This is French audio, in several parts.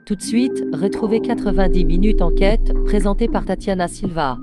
Tout de suite, retrouvez 90 minutes enquête, présentée par Tatiana Silva.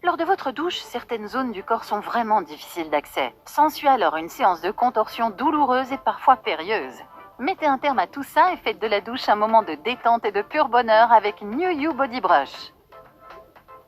Lors de votre douche, certaines zones du corps sont vraiment difficiles d'accès. S'ensuit alors une séance de contorsion douloureuse et parfois périlleuse. Mettez un terme à tout ça et faites de la douche un moment de détente et de pur bonheur avec New You Body Brush.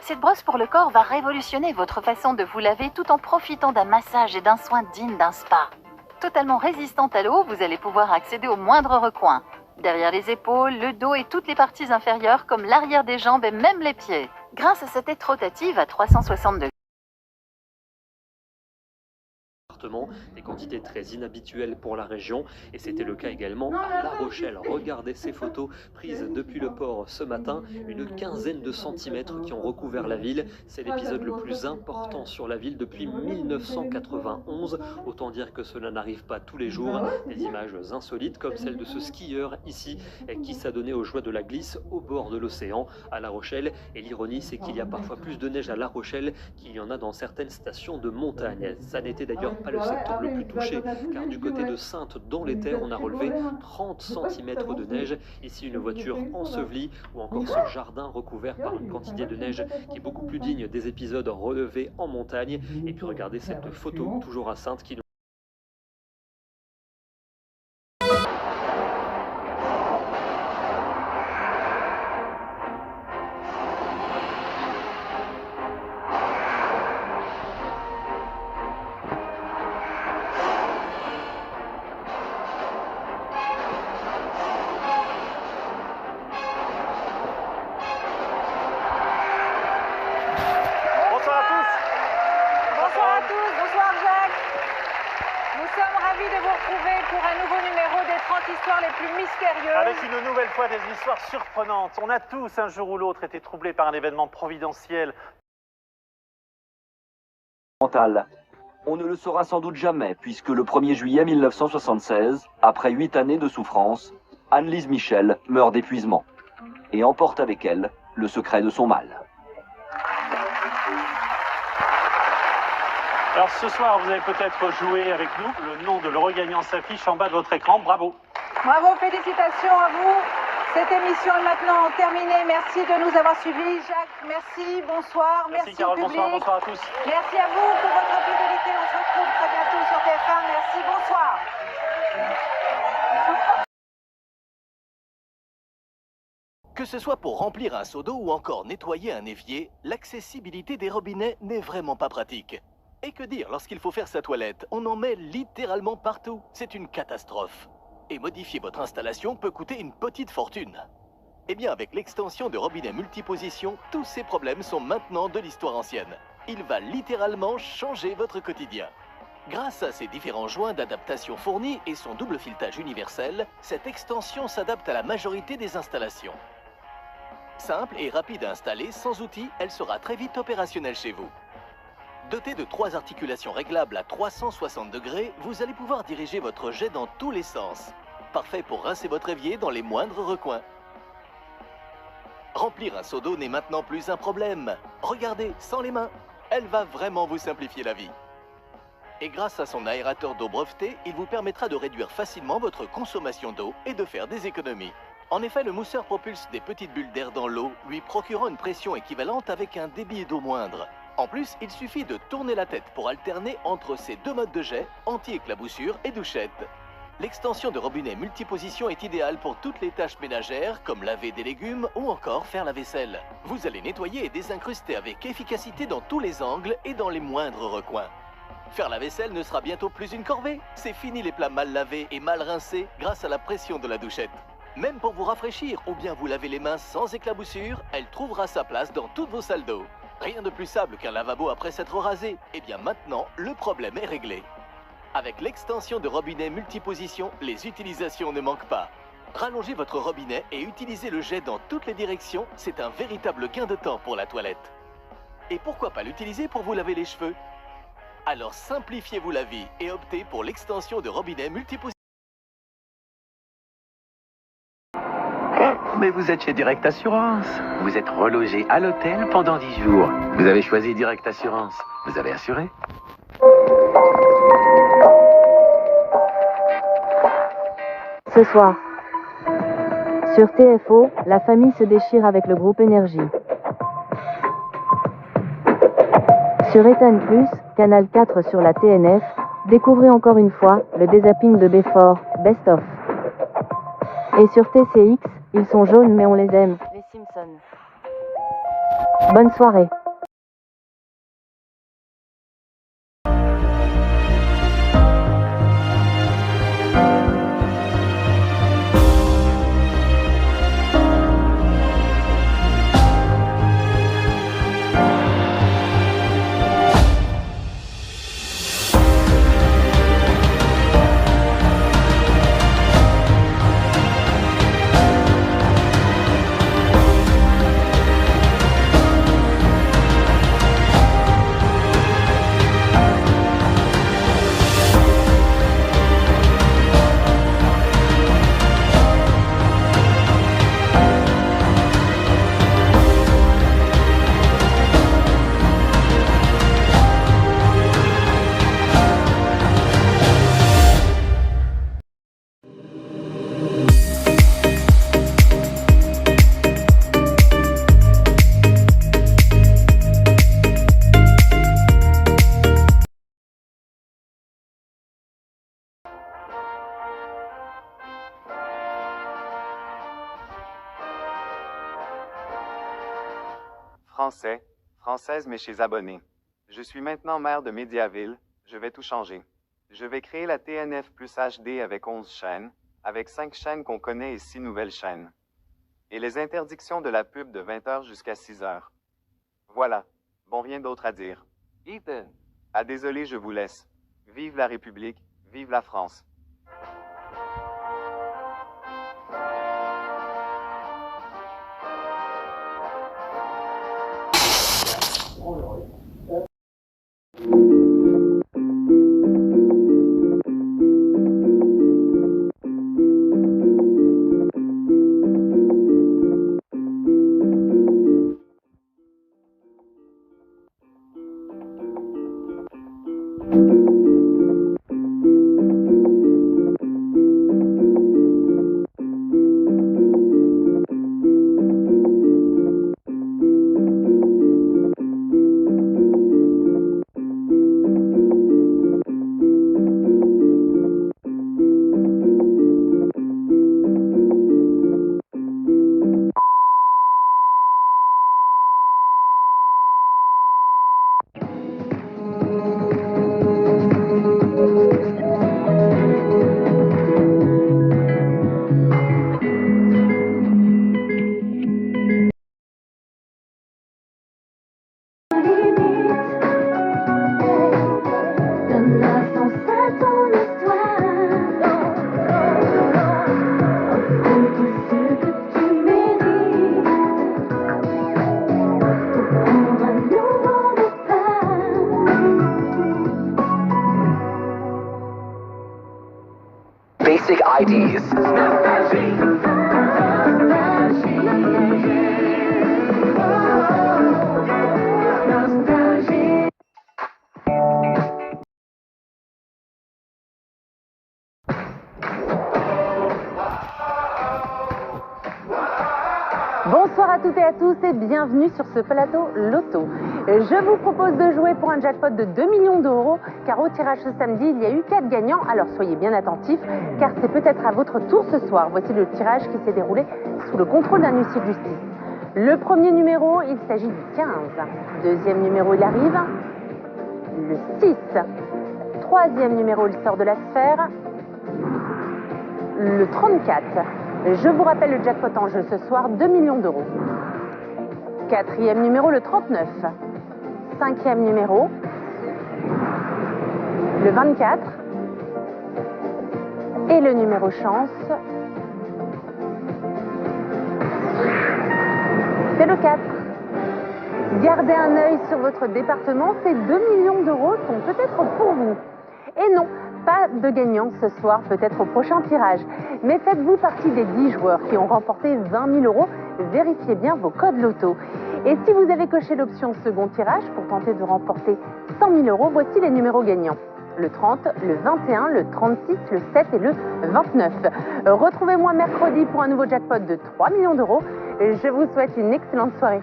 Cette brosse pour le corps va révolutionner votre façon de vous laver tout en profitant d'un massage et d'un soin digne d'un spa. Totalement résistante à l'eau, vous allez pouvoir accéder au moindre recoin. Derrière les épaules, le dos et toutes les parties inférieures comme l'arrière des jambes et même les pieds. Grâce à sa tête rotative à 360 degrés. Des quantités très inhabituelles pour la région, et c'était le cas également à La Rochelle. Regardez ces photos prises depuis le port ce matin, une quinzaine de centimètres qui ont recouvert la ville. C'est l'épisode le plus important sur la ville depuis 1991, autant dire que cela n'arrive pas tous les jours. Des images insolites comme celle de ce skieur ici qui s'adonnait aux joies de la glisse au bord de l'océan à La Rochelle, et l'ironie c'est qu'il y a parfois plus de neige à La Rochelle qu'il y en a dans certaines stations de montagne. Ça n'était d'ailleurs pas le secteur le plus touché, car du côté de Saintes, dans les terres, on a relevé 30 cm de neige. Ici, une voiture ensevelie, ou encore ce jardin recouvert par une quantité de neige qui est beaucoup plus digne des épisodes relevés en montagne. Et puis regardez cette photo, toujours à Saintes, qui nous... Bonsoir à tous, bonsoir Jacques. Nous sommes ravis de vous retrouver pour un nouveau numéro des 30 histoires les plus mystérieuses. Avec une nouvelle fois des histoires surprenantes. On a tous, un jour ou l'autre, été troublés par un événement providentiel. On ne le saura sans doute jamais, puisque le 1er juillet 1976, après 8 années de souffrance, Anne-Lise Michel meurt d'épuisement et emporte avec elle le secret de son mal. Alors ce soir, vous avez peut-être joué avec nous. Le nom de l'heureux gagnant s'affiche en bas de votre écran. Bravo. Bravo, félicitations à vous. Cette émission est maintenant terminée. Merci de nous avoir suivis. Jacques, merci, bonsoir. Merci Au Carole, public. bonsoir à tous. Merci à vous pour votre fidélité. On se retrouve très bientôt sur TF1. Merci, bonsoir. Que ce soit pour remplir un seau d'eau ou encore nettoyer un évier, l'accessibilité des robinets n'est vraiment pas pratique. Et que dire lorsqu'il faut faire sa toilette? On en met littéralement partout. C'est une catastrophe. Et modifier votre installation peut coûter une petite fortune. Eh bien, avec l'extension de robinet multiposition, tous ces problèmes sont maintenant de l'histoire ancienne. Il va littéralement changer votre quotidien. Grâce à ses différents joints d'adaptation fournis et son double filetage universel, cette extension s'adapte à la majorité des installations. Simple et rapide à installer, sans outils, elle sera très vite opérationnelle chez vous. Doté de 3 articulations réglables à 360 degrés, vous allez pouvoir diriger votre jet dans tous les sens. Parfait pour rincer votre évier dans les moindres recoins. Remplir un seau d'eau n'est maintenant plus un problème. Regardez, sans les mains, elle va vraiment vous simplifier la vie. Et grâce à son aérateur d'eau breveté, il vous permettra de réduire facilement votre consommation d'eau et de faire des économies. En effet, le mousseur propulse des petites bulles d'air dans l'eau, lui procurant une pression équivalente avec un débit d'eau moindre. En plus, il suffit de tourner la tête pour alterner entre ces deux modes de jet, anti-éclaboussure et douchette. L'extension de robinet multiposition est idéale pour toutes les tâches ménagères, comme laver des légumes ou encore faire la vaisselle. Vous allez nettoyer et désincruster avec efficacité dans tous les angles et dans les moindres recoins. Faire la vaisselle ne sera bientôt plus une corvée. C'est fini les plats mal lavés et mal rincés grâce à la pression de la douchette. Même pour vous rafraîchir ou bien vous laver les mains sans éclaboussure, elle trouvera sa place dans toutes vos salles d'eau. Rien de plus simple qu'un lavabo après s'être rasé. Et bien maintenant, le problème est réglé. Avec l'extension de robinet multiposition, les utilisations ne manquent pas. Rallongez votre robinet et utilisez le jet dans toutes les directions, c'est un véritable gain de temps pour la toilette. Et pourquoi pas l'utiliser pour vous laver les cheveux? Alors simplifiez-vous la vie et optez pour l'extension de robinet multiposition. Mais vous êtes chez Direct Assurance. Vous êtes relogé à l'hôtel pendant 10 jours. Vous avez choisi Direct Assurance. Vous avez assuré? Ce soir, sur TFO, la famille se déchire avec le groupe Énergie. Sur Ethan+, Canal 4 sur la TNF, découvrez encore une fois le dézapping de Before, Best of. Et sur TCX, ils sont jaunes mais on les aime, les Simpsons. Bonne soirée. Français, Française mais chez abonnés. Je suis maintenant maire de Médiaville, je vais tout changer. Je vais créer la TNF plus HD avec 11 chaînes, avec 5 chaînes qu'on connaît et 6 nouvelles chaînes. Et les interdictions de la pub de 20h jusqu'à 6h. Voilà, bon rien d'autre à dire. Ethan, Ah désolé, je vous laisse. Vive la République, vive la France. Basic IDs. Bonsoir à toutes et à tous et bienvenue sur ce plateau Loto. Je vous propose de jouer pour un jackpot de 2 millions d'euros car au tirage ce samedi il y a eu 4 gagnants, alors soyez bien attentifs car c'est peut-être à votre tour ce soir. Voici le tirage qui s'est déroulé sous le contrôle d'un huissier de justice. Le premier numéro, il s'agit du 15. Deuxième numéro, il arrive. Le 6. Troisième numéro, il sort de la sphère. Le 34. Je vous rappelle le jackpot en jeu ce soir, 2 millions d'euros. Quatrième numéro, le 39. Cinquième numéro, le 24. Et le numéro chance, c'est le 4. Gardez un œil sur votre département, ces 2 millions d'euros sont peut-être pour vous. Et non, Pas de gagnant ce soir, peut-être au prochain tirage. Mais faites-vous partie des 10 joueurs qui ont remporté 20 000 euros. Vérifiez bien vos codes loto. Et si vous avez coché l'option second tirage pour tenter de remporter 100 000 euros, voici les numéros gagnants. Le 30, le 21, le 36, le 7 et le 29. Retrouvez-moi mercredi pour un nouveau jackpot de 3 millions d'euros. Je vous souhaite une excellente soirée.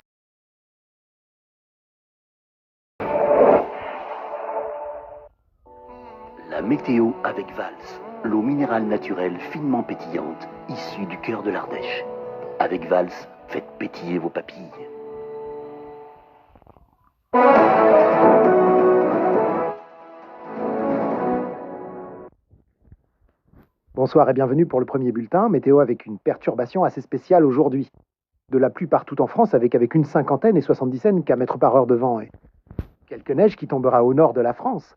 La météo avec Vals, l'eau minérale naturelle finement pétillante, issue du cœur de l'Ardèche. Avec Vals, faites pétiller vos papilles. Bonsoir et bienvenue pour le premier bulletin, météo avec une perturbation assez spéciale aujourd'hui. De la pluie partout en France avec une cinquantaine et 70 km par heure de vent et quelques neiges qui tombera au nord de la France.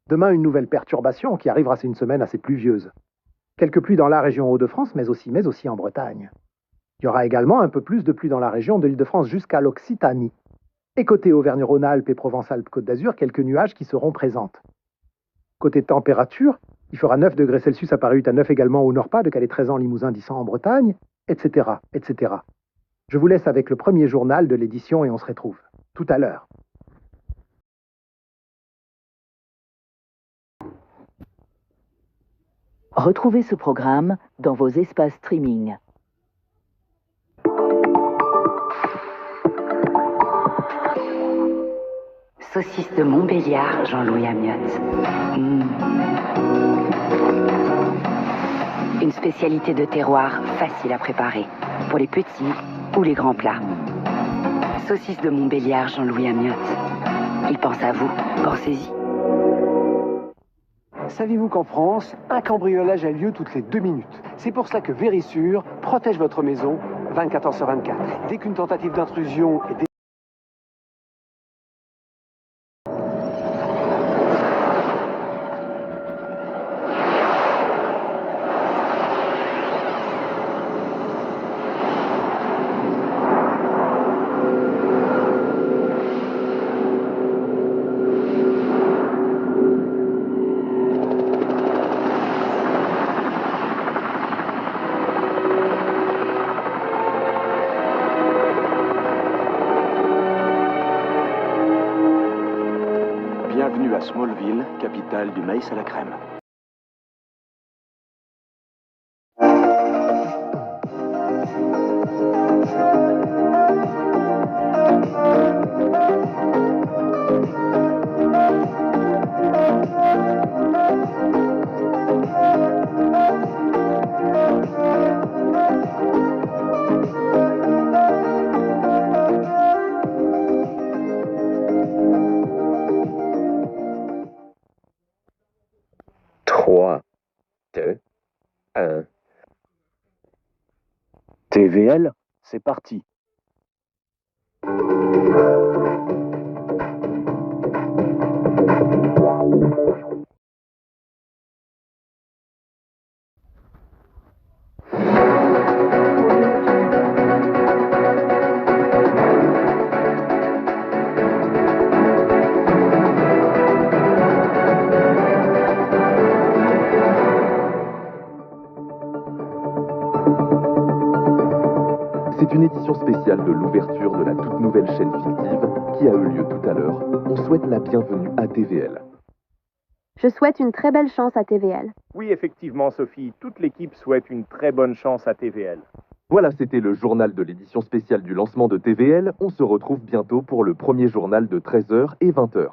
Demain, une nouvelle perturbation qui arrivera, c'est une semaine assez pluvieuse. Quelques pluies dans la région Hauts-de-France, mais aussi en Bretagne. Il y aura également un peu plus de pluie dans la région de l'Île-de-France jusqu'à l'Occitanie. Et côté Auvergne-Rhône-Alpes et Provence-Alpes-Côte d'Azur, quelques nuages qui seront présentes. Côté température, il fera 9 degrés Celsius à Paris, à 9 également au Nord-Pas, de Calais 13 ans, Limousin 10 ans en Bretagne, etc., etc. Je vous laisse avec le premier journal de l'édition et on se retrouve tout à l'heure. Retrouvez ce programme dans vos espaces streaming. Saucisse de Montbéliard, Jean-Louis Amiotte. Une spécialité de terroir facile à préparer, pour les petits ou les grands plats. Saucisse de Montbéliard, Jean-Louis Amiotte. Il pense à vous, pensez-y. Saviez-vous qu'en France, un cambriolage a lieu toutes les 2 minutes? C'est pour cela que Vérissure protège votre maison 24 heures sur 24. Dès qu'une tentative d'intrusion est Bienvenue à Smallville, capitale du maïs à la crème. TVL, c'est parti. C'est une édition spéciale de l'ouverture de la toute nouvelle chaîne fictive qui a eu lieu tout à l'heure. On souhaite la bienvenue à TVL. Je souhaite une très belle chance à TVL. Oui, effectivement, Sophie, toute l'équipe souhaite une très bonne chance à TVL. Voilà, c'était le journal de l'édition spéciale du lancement de TVL. On se retrouve bientôt pour le premier journal de 13h et 20h.